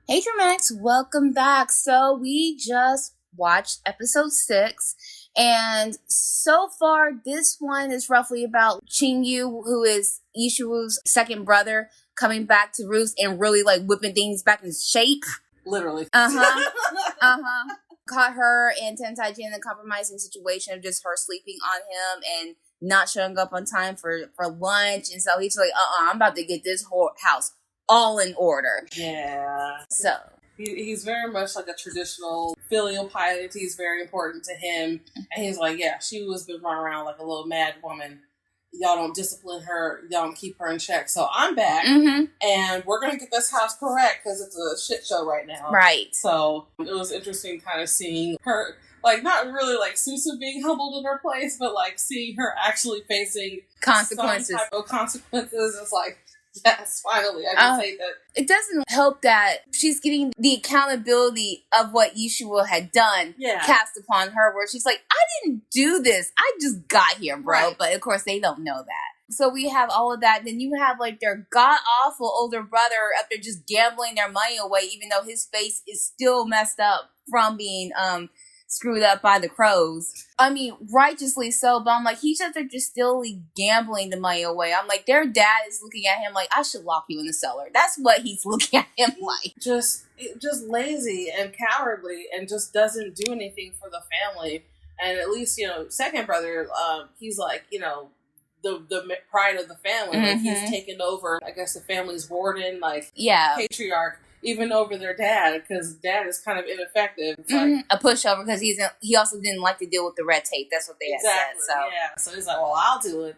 Hey Dramatics, welcome back. So we just watched episode 6, and so far this one is roughly about Yu, who is Ishiwu's second brother, coming back to Roost and really like whipping things back in shape. Literally. Caught her and Tentai in a compromising situation of just her sleeping on him and not showing up on time for lunch. And so he's like, I'm about to get this whole house all in order. Yeah. So he's very much like a traditional filial piety is very important to him. And he's like, yeah, she was been running around like a little mad woman. Y'all don't discipline her. Y'all don't keep her in check. So I'm back, and we're going to get this house correct because it's a shit show right now. Right. So it was interesting kind of seeing her, like, not really like Susu being humbled in her place, but like seeing her actually facing consequences. Some type of consequences. It's like, yes, finally, I can say that. It doesn't help that she's getting the accountability of what Yushiwa had done cast upon her, where she's like, I didn't do this. I just got here, bro. Right. But of course, they don't know that. So we have all of that. Then you have like their god-awful older brother up there just gambling their money away, even though his face is still messed up from being screwed up by the crows. I mean, righteously so, but I'm like, he's just still gambling the money away. I'm like, their dad is looking at him like, I should lock you in the cellar. That's what he's looking at him like. Just lazy and cowardly and just doesn't do anything for the family. And at least, second brother, he's like, the pride of the family. Like, he's taken over, I guess, the family's warden, patriarch, even over their dad, because dad is kind of ineffective. It's like a pushover because he also didn't like to deal with the red tape. That's what they had said. So yeah, so he's like, well, I'll do it,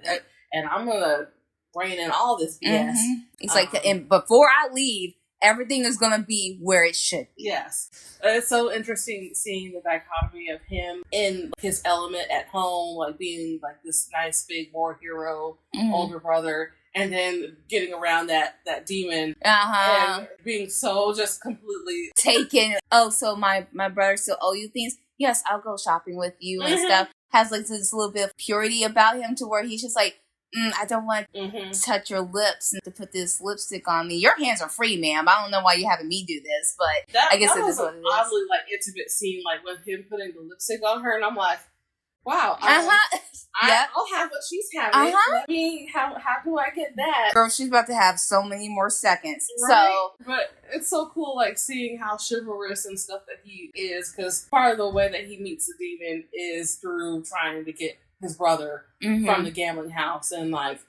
and I'm gonna rein in all this BS. He's like, and before I leave, everything is gonna be where it should be. Yes, it's so interesting seeing the dichotomy of him in his element at home, like being like this nice big war hero, older brother. And then getting around that demon and being so just completely taken. So my brother still owe you things? Yes, I'll go shopping with you and stuff. Has like this little bit of purity about him to where he's just like, I don't want to touch your lips and to put this lipstick on me. Your hands are free, ma'am. I don't know why you're having me do this, but I guess it is what it is. Oddly like intimate scene, like with him putting the lipstick on her, and I'm like, wow. I'll have what she's having. Let me, how do I get that? Girl, she's about to have so many more seconds. Right? So, but it's so cool, like, seeing how chivalrous and stuff that he is, because part of the way that he meets the demon is through trying to get his brother from the gambling house, and, like,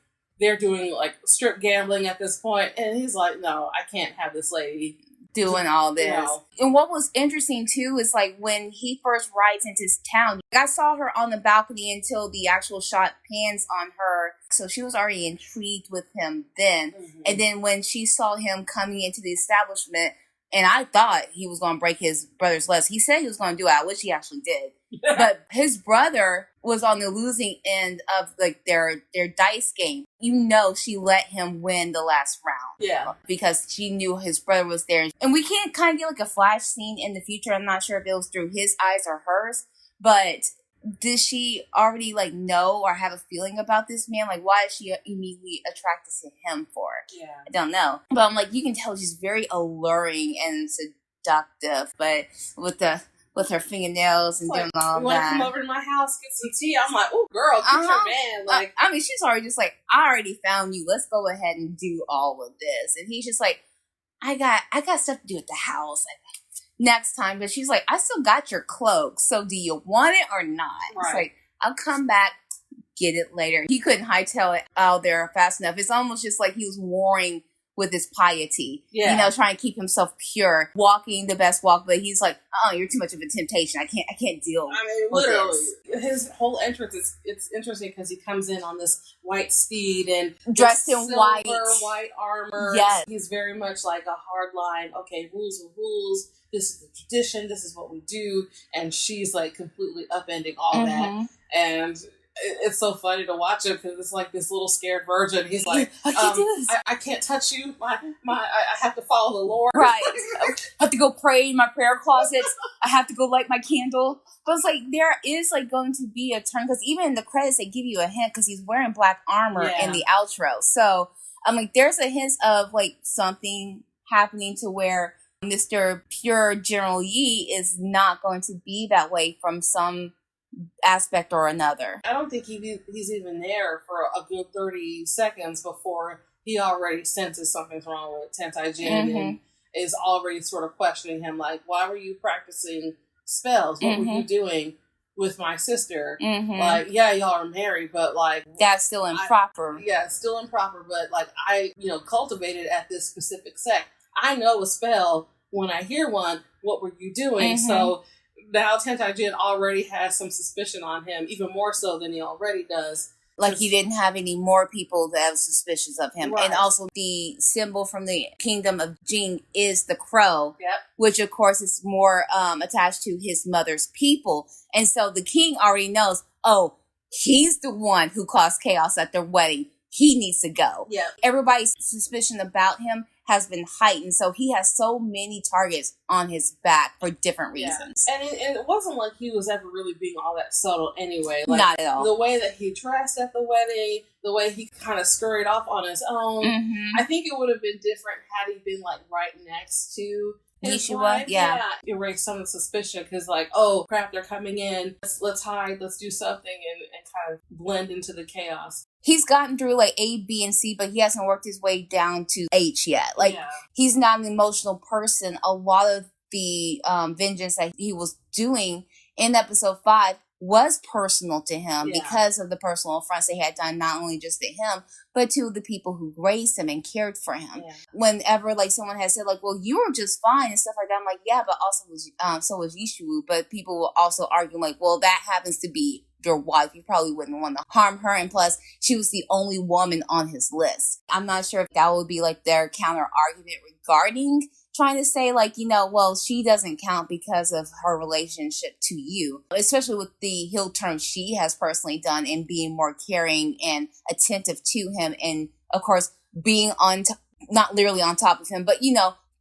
they're doing, like, strip gambling at this point, and he's like, no, I can't have this lady doing all this. And what was interesting too is like when he first rides into his town, I saw her on the balcony until the actual shot pans on her, so she was already intrigued with him then. And then when she saw him coming into the establishment, and I thought he was going to break his brother's legs. He said he was going to do it, which he actually did. But his brother was on the losing end of like their dice game. She let him win the last round. Yeah. Because she knew his brother was there. And we can't kind of get like a flash scene in the future. I'm not sure if it was through his eyes or hers. But did she already like know or have a feeling about this man? Like, why is she immediately attracted to him for? Yeah. I don't know. But I'm like, you can tell she's very alluring and seductive. But with her fingernails and doing all that. You want to come over to my house, get some tea? I'm like, oh, girl, get your man. Like, I mean, she's already just like, I already found you. Let's go ahead and do all of this. And he's just like, I got stuff to do at the house next time. But she's like, I still got your cloak. So do you want it or not? Right. It's like, I'll come back, get it later. He couldn't hightail it out there fast enough. It's almost just like he was warring with his piety, trying to keep himself pure, walking the best walk, but he's like, oh, you're too much of a temptation. I can't deal with literally, his whole entrance it's interesting because he comes in on this white steed and dressed in white armor. Yes. He's very much like a hard line, okay, rules are rules, this is the tradition, this is what we do, and she's like completely upending all that. And it's so funny to watch him because it's like this little scared virgin. He's like, I can't do this. I can't touch you. I have to follow the Lord. Right. I have to go pray in my prayer closet. I have to go light my candle. But it's like there is like going to be a turn because even in the credits they give you a hint because he's wearing black armor in the outro. So I'm like, there's a hint of like something happening to where Mr. Pure General Yi is not going to be that way from some aspect or another. I don't think he's even there for a good 30 seconds before he already senses something's wrong with Tentai Jin and is already sort of questioning him, like, why were you practicing spells? What were you doing with my sister? Like, yeah, y'all are married, but like, that's still improper. Still improper, but like, I, cultivated at this specific sect. I know a spell when I hear one. What were you doing? So now Tentai Jin already has some suspicion on him, even more so than he already does. Like he didn't have any more people that have suspicions of him. Right. And also the symbol from the kingdom of Jing is the crow, which of course is more attached to his mother's people. And so the king already knows, oh, he's the one who caused chaos at their wedding. He needs to go. Yeah. Everybody's suspicion about him has been heightened, so he has so many targets on his back for different reasons. And it wasn't like he was ever really being all that subtle anyway. Like, not at all. The way that he dressed at the wedding, the way he kind of scurried off on his own, I think it would have been different had he been like right next to his wife. Erase some of the suspicion because like, oh crap, they're coming in. Let's hide. Let's do something and kind of blend into the chaos. He's gotten through like A, B, and C, but he hasn't worked his way down to H yet. Like, he's not an emotional person. A lot of the vengeance that he was doing in episode 5 was personal to him because of the personal affronts they had done, not only just to him, but to the people who raised him and cared for him. Whenever like someone has said like, well, you were just fine and stuff like that, I'm like, yeah, but also so was Yishu. But people will also argue like, well, that happens to be your wife. You probably wouldn't want to harm her, and plus she was the only woman on his list. I'm not sure if that would be like their counter argument regarding trying to say like, well, she doesn't count because of her relationship to you, especially with the heel turn she has personally done in being more caring and attentive to him, and of course being not literally on top of him, but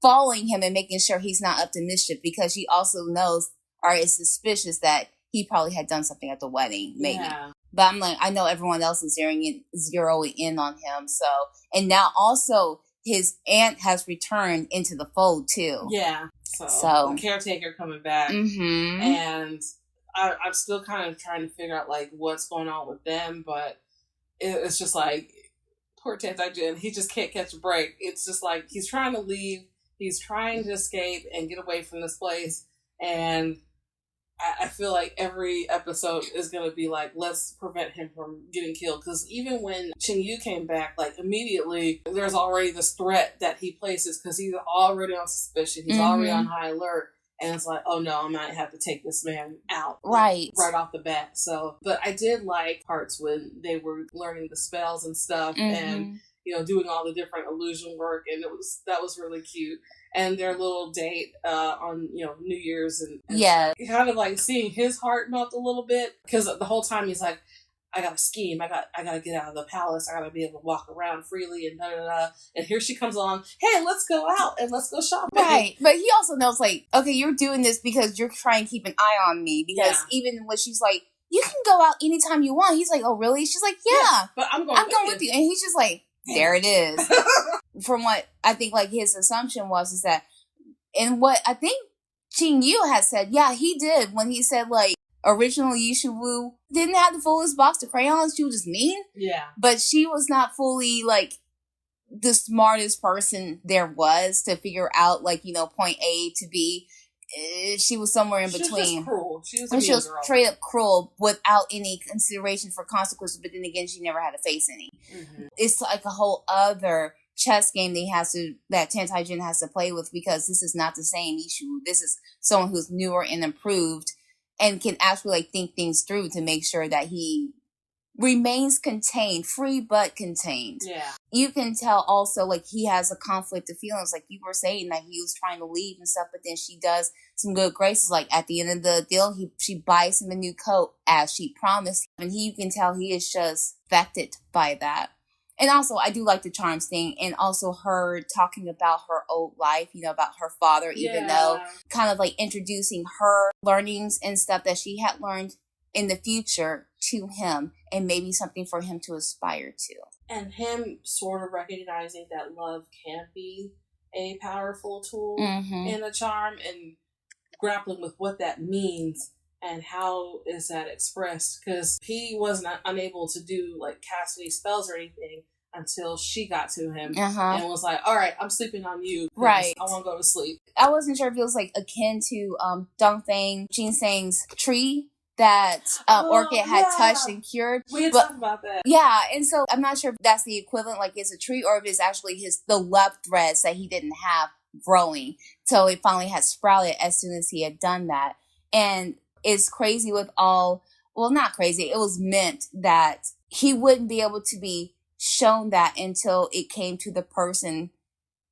following him and making sure he's not up to mischief, because she also knows or is suspicious that he probably had done something at the wedding, maybe. But I'm like, I know everyone else is zeroing in on him. So, and now also his aunt has returned into the fold too. Yeah. So the caretaker coming back, and I'm still kind of trying to figure out like what's going on with them, but it's just like poor Tentai Jin. He just can't catch a break. It's just like he's trying to leave, he's trying to escape and get away from this place, and I feel like every episode is going to be like, let's prevent him from getting killed. Because even when Qing Yu came back, like immediately there's already this threat that he places because he's already on suspicion. He's already on high alert. And it's like, oh no, I might have to take this man out. Right off the bat. So, but I did like parts when they were learning the spells and stuff and, doing all the different illusion work. And that was really cute. And their little date on New Year's and kind of like seeing his heart melt a little bit, because the whole time he's like, I got to scheme, I got to get out of the palace, I got to be able to walk around freely and and here she comes along, hey, let's go out and let's go shopping. Right, but he also knows like, okay, you're doing this because you're trying to keep an eye on me, because even when she's like, you can go out anytime you want, he's like, oh really? She's like, yeah, but I'm going with you, and he's just like, there it is. From what I think like his assumption was is that, and what I think Qing Yu has said, he did when he said like original Yishu Wu didn't have the fullest box of crayons, she was just mean. Yeah. But she was not fully like the smartest person there was to figure out like, point A to B. She was somewhere in between. She was just cruel. She was straight up cruel without any consideration for consequences. But then again, she never had to face any. It's like a whole other chess game that Tentai Jin has to play with, because this is not the same Ishu. This is someone who's newer and improved and can actually like think things through to make sure that he remains contained, free but contained. Yeah. You can tell also like he has a conflict of feelings, like you were saying that he was trying to leave and stuff, but then she does some good graces. Like at the end of the deal, she buys him a new coat as she promised, and you can tell he is just affected by that. And also, I do like the charms thing, and also her talking about her old life, about her father, even though kind of like introducing her learnings and stuff that she had learned in the future to him, and maybe something for him to aspire to. And him sort of recognizing that love can be a powerful tool and a charm, and grappling with what that means and how is that expressed, because he was not unable to do like cast any spells or anything until she got to him and was like, all right, I'm sleeping on you, right, I want to go to sleep. I wasn't sure if it was like akin to Dongfang Ginseng's tree that Orchid had touched and cured. We had talked about that. Yeah, and so I'm not sure if that's the equivalent, like it's a tree, or if it's actually the love threads that he didn't have growing. So it finally had sprouted as soon as he had done that. And it's crazy with well, not crazy. It was meant that he wouldn't be able to be shown that until it came to the person,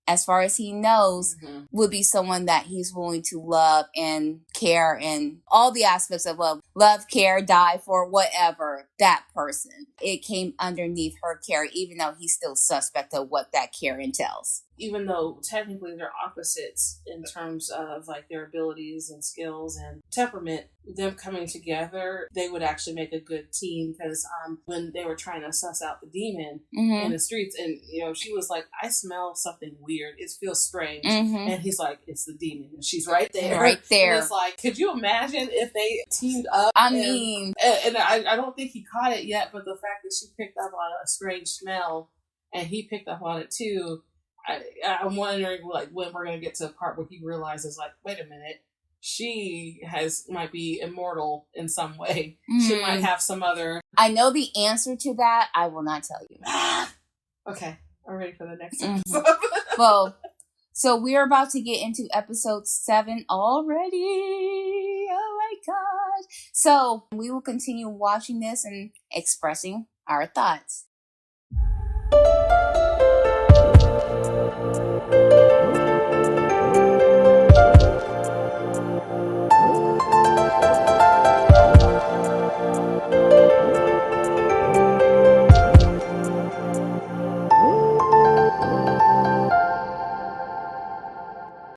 as far as he knows, would be someone that he's willing to love and care, and all the aspects of love, care, die for, whatever, that person. It came underneath her care, even though he's still suspect of what that care entails. Even though technically they're opposites in terms of like their abilities and skills and temperament, them coming together, they would actually make a good team, because when they were trying to suss out the demon in the streets, and she was like, I smell something weird, it feels strange, and he's like, it's the demon, and she's right there. And it's like, could you imagine if they teamed up? I don't think he caught it yet, but the fact that she picked up on a strange smell and he picked up on it too, I'm wondering like when we're gonna get to a part where he realizes like, wait a minute, she might be immortal in some way. She might have some other. I know the answer to that. I will not tell you. Okay, I'm ready for the next episode. Well, so we're about to get into episode 7 already. Oh my gosh! So we will continue watching this and expressing our thoughts.